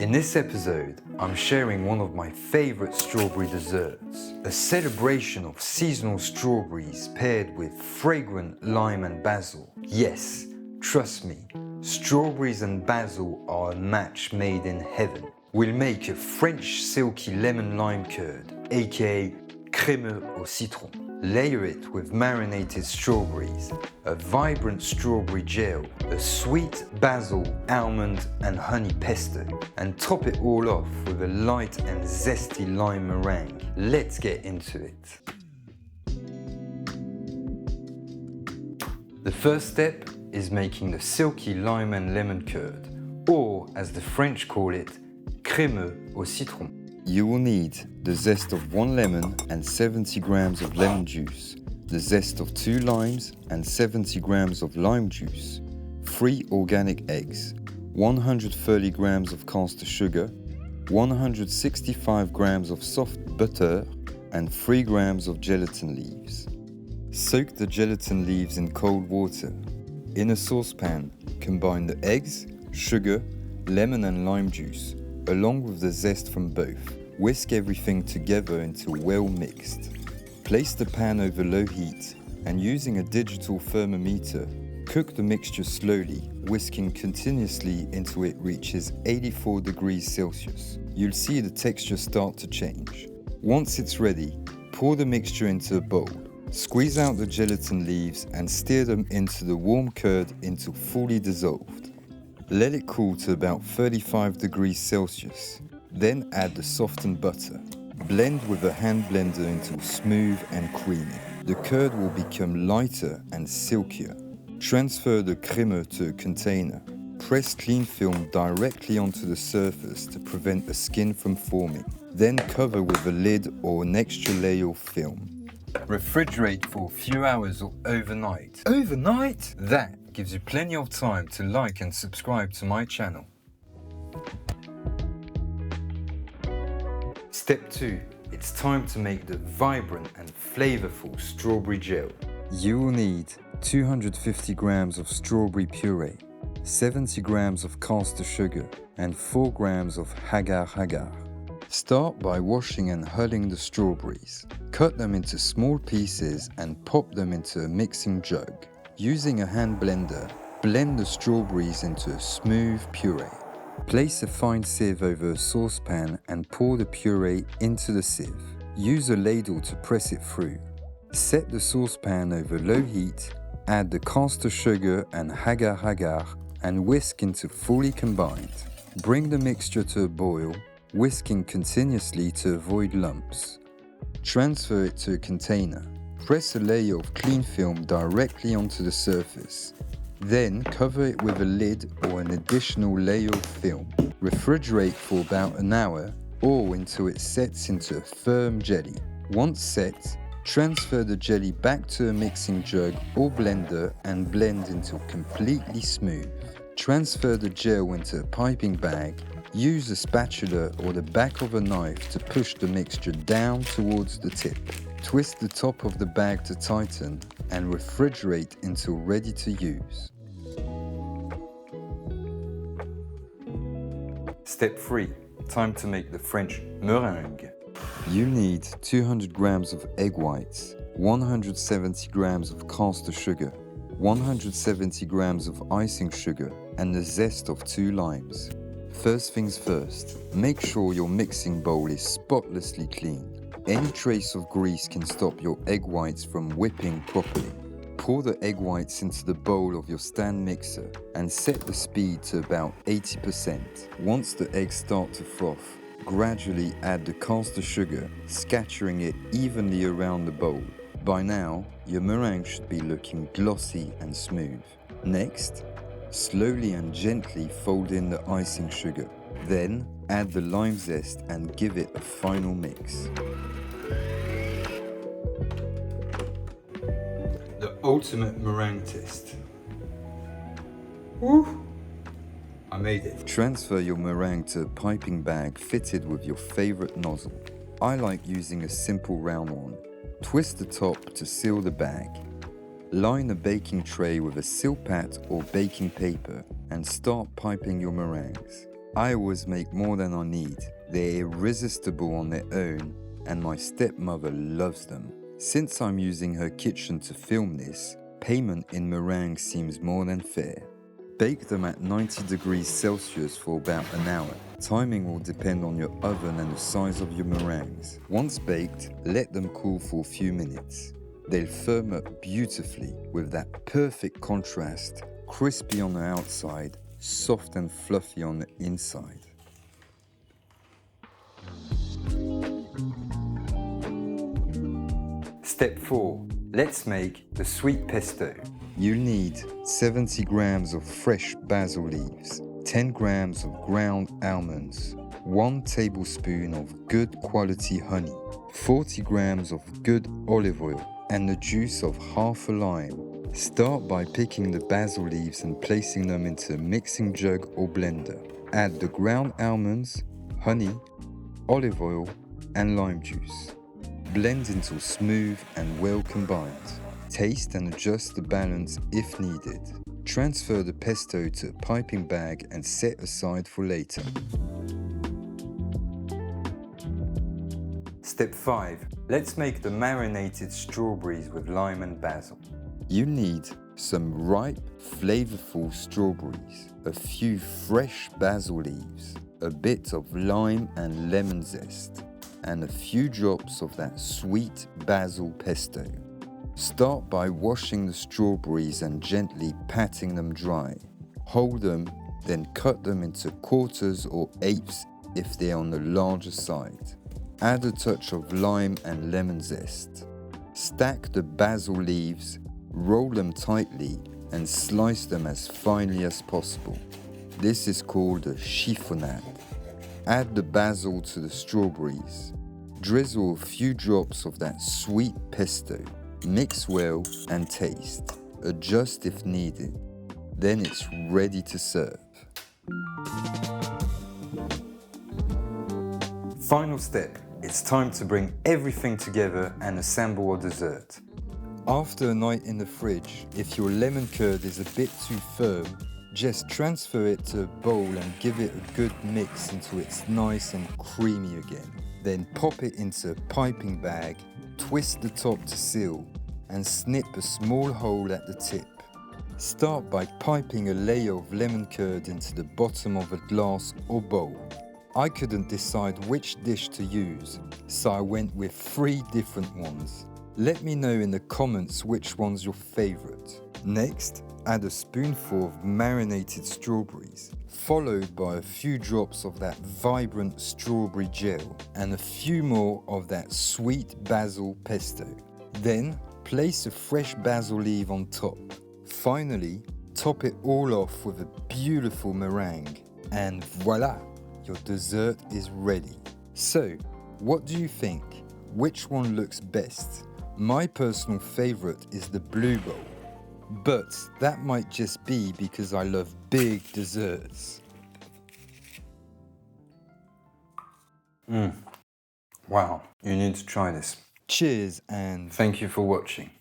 In this episode, I'm sharing one of my favorite strawberry desserts, a celebration of seasonal strawberries paired with fragrant lime and basil. Yes, trust me, strawberries and basil are a match made in heaven. We'll make a French silky lemon lime curd, aka crémeux au citron. Layer it with marinated strawberries, a vibrant strawberry gel, a sweet basil, almond and honey pesto, and top it all off with a light and zesty lime meringue. Let's get into it. The first step is making the silky lime and lemon curd, or as the French call it, crémeux au citron. You will need the zest of 1 lemon and 70 grams of lemon juice, the zest of 2 limes and 70 grams of lime juice, 3 organic eggs, 130 grams of caster sugar, 165 grams of soft butter, and 3 grams of gelatin leaves. Soak the gelatin leaves in cold water. In a saucepan, combine the eggs, sugar, lemon and lime juice, along with the zest from both. Whisk everything together until well mixed. Place the pan over low heat and using a digital thermometer, cook the mixture slowly, whisking continuously until it reaches 84 degrees Celsius. You'll see the texture start to change. Once it's ready, pour the mixture into a bowl. Squeeze out the gelatin leaves and stir them into the warm curd until fully dissolved. Let it cool to about 35 degrees Celsius. Then add the softened butter. Blend with a hand blender until smooth and creamy. The curd will become lighter and silkier. Transfer the crémeux to a container. Press cling film directly onto the surface to prevent the skin from forming. Then cover with a lid or an extra layer of film. Refrigerate for a few hours or overnight. Overnight? That gives you plenty of time to like and subscribe to my channel. Step 2. It's time to make the vibrant and flavorful strawberry gel. You will need 250 grams of strawberry puree, 70 grams of caster sugar, and 4 grams of agar-agar. Start by washing and hulling the strawberries. Cut them into small pieces and pop them into a mixing jug. Using a hand blender, blend the strawberries into a smooth puree. Place a fine sieve over a saucepan and pour the puree into the sieve. Use a ladle to press it through. Set the saucepan over low heat, add the caster sugar and agar-agar and whisk until fully combined. Bring the mixture to a boil, whisking continuously to avoid lumps. Transfer it to a container. Press a layer of cling film directly onto the surface. Then cover it with a lid or an additional layer of film. Refrigerate for about an hour or until it sets into a firm jelly. Once set, transfer the jelly back to a mixing jug or blender and blend until completely smooth. Transfer the gel into a piping bag. Use a spatula or the back of a knife to push the mixture down towards the tip. Twist the top of the bag to tighten and refrigerate until ready to use. Step 3. Time to make the French meringue. You need 200 grams of egg whites, 170 grams of caster sugar, 170 grams of icing sugar, and the zest of 2 limes. First things first, make sure your mixing bowl is spotlessly clean. Any trace of grease can stop your egg whites from whipping properly. Pour the egg whites into the bowl of your stand mixer and set the speed to about 80%. Once the eggs start to froth, gradually add the caster sugar, scattering it evenly around the bowl. By now, your meringue should be looking glossy and smooth. Next, slowly and gently fold in the icing sugar. Then, add the lime zest and give it a final mix. The ultimate meringue test. Woo! I made it. Transfer your meringue to a piping bag fitted with your favorite nozzle. I like using a simple round one. Twist the top to seal the bag. Line a baking tray with a silpat or baking paper and start piping your meringues. I always make more than I need. They're irresistible on their own, and my stepmother loves them. Since I'm using her kitchen to film this, payment in meringue seems more than fair. Bake them at 90 degrees Celsius for about an hour. Timing will depend on your oven and the size of your meringues. Once baked, let them cool for a few minutes. They'll firm up beautifully with that perfect contrast, crispy on the outside, soft and fluffy on the inside. Step 4. Let's make the sweet pesto. You'll need 70 grams of fresh basil leaves, 10 grams of ground almonds, 1 tablespoon of good quality honey, 40 grams of good olive oil, and the juice of half a lime. Start by picking the basil leaves and placing them into a mixing jug or blender. Add the ground almonds, honey, olive oil, and lime juice. Blend until smooth and well combined. Taste and adjust the balance if needed. Transfer the pesto to a piping bag and set aside for later. Step 5. Let's make the marinated strawberries with lime and basil. You need some ripe, flavorful strawberries, a few fresh basil leaves, a bit of lime and lemon zest, and a few drops of that sweet basil pesto. Start by washing the strawberries and gently patting them dry. Hold them, then cut them into quarters or eighths if they're on the larger side. Add a touch of lime and lemon zest. Stack the basil leaves, roll them tightly, and slice them as finely as possible. This is called a chiffonade. Add the basil to the strawberries. Drizzle a few drops of that sweet pesto. Mix well and taste. Adjust if needed. Then it's ready to serve. Final step. It's time to bring everything together and assemble our dessert. After a night in the fridge, if your lemon curd is a bit too firm, just transfer it to a bowl and give it a good mix until it's nice and creamy again. Then pop it into a piping bag, twist the top to seal, and snip a small hole at the tip. Start by piping a layer of lemon curd into the bottom of a glass or bowl. I couldn't decide which dish to use, so I went with 3 different ones. Let me know in the comments which one's your favorite. Next, add a spoonful of marinated strawberries, followed by a few drops of that vibrant strawberry gel and a few more of that sweet basil pesto. Then, place a fresh basil leaf on top. Finally, top it all off with a beautiful meringue. And voila, your dessert is ready. So, what do you think? Which one looks best? My personal favorite is the blue bowl, but that might just be because I love big desserts. Wow, you need to try this. Cheers and thank you for watching.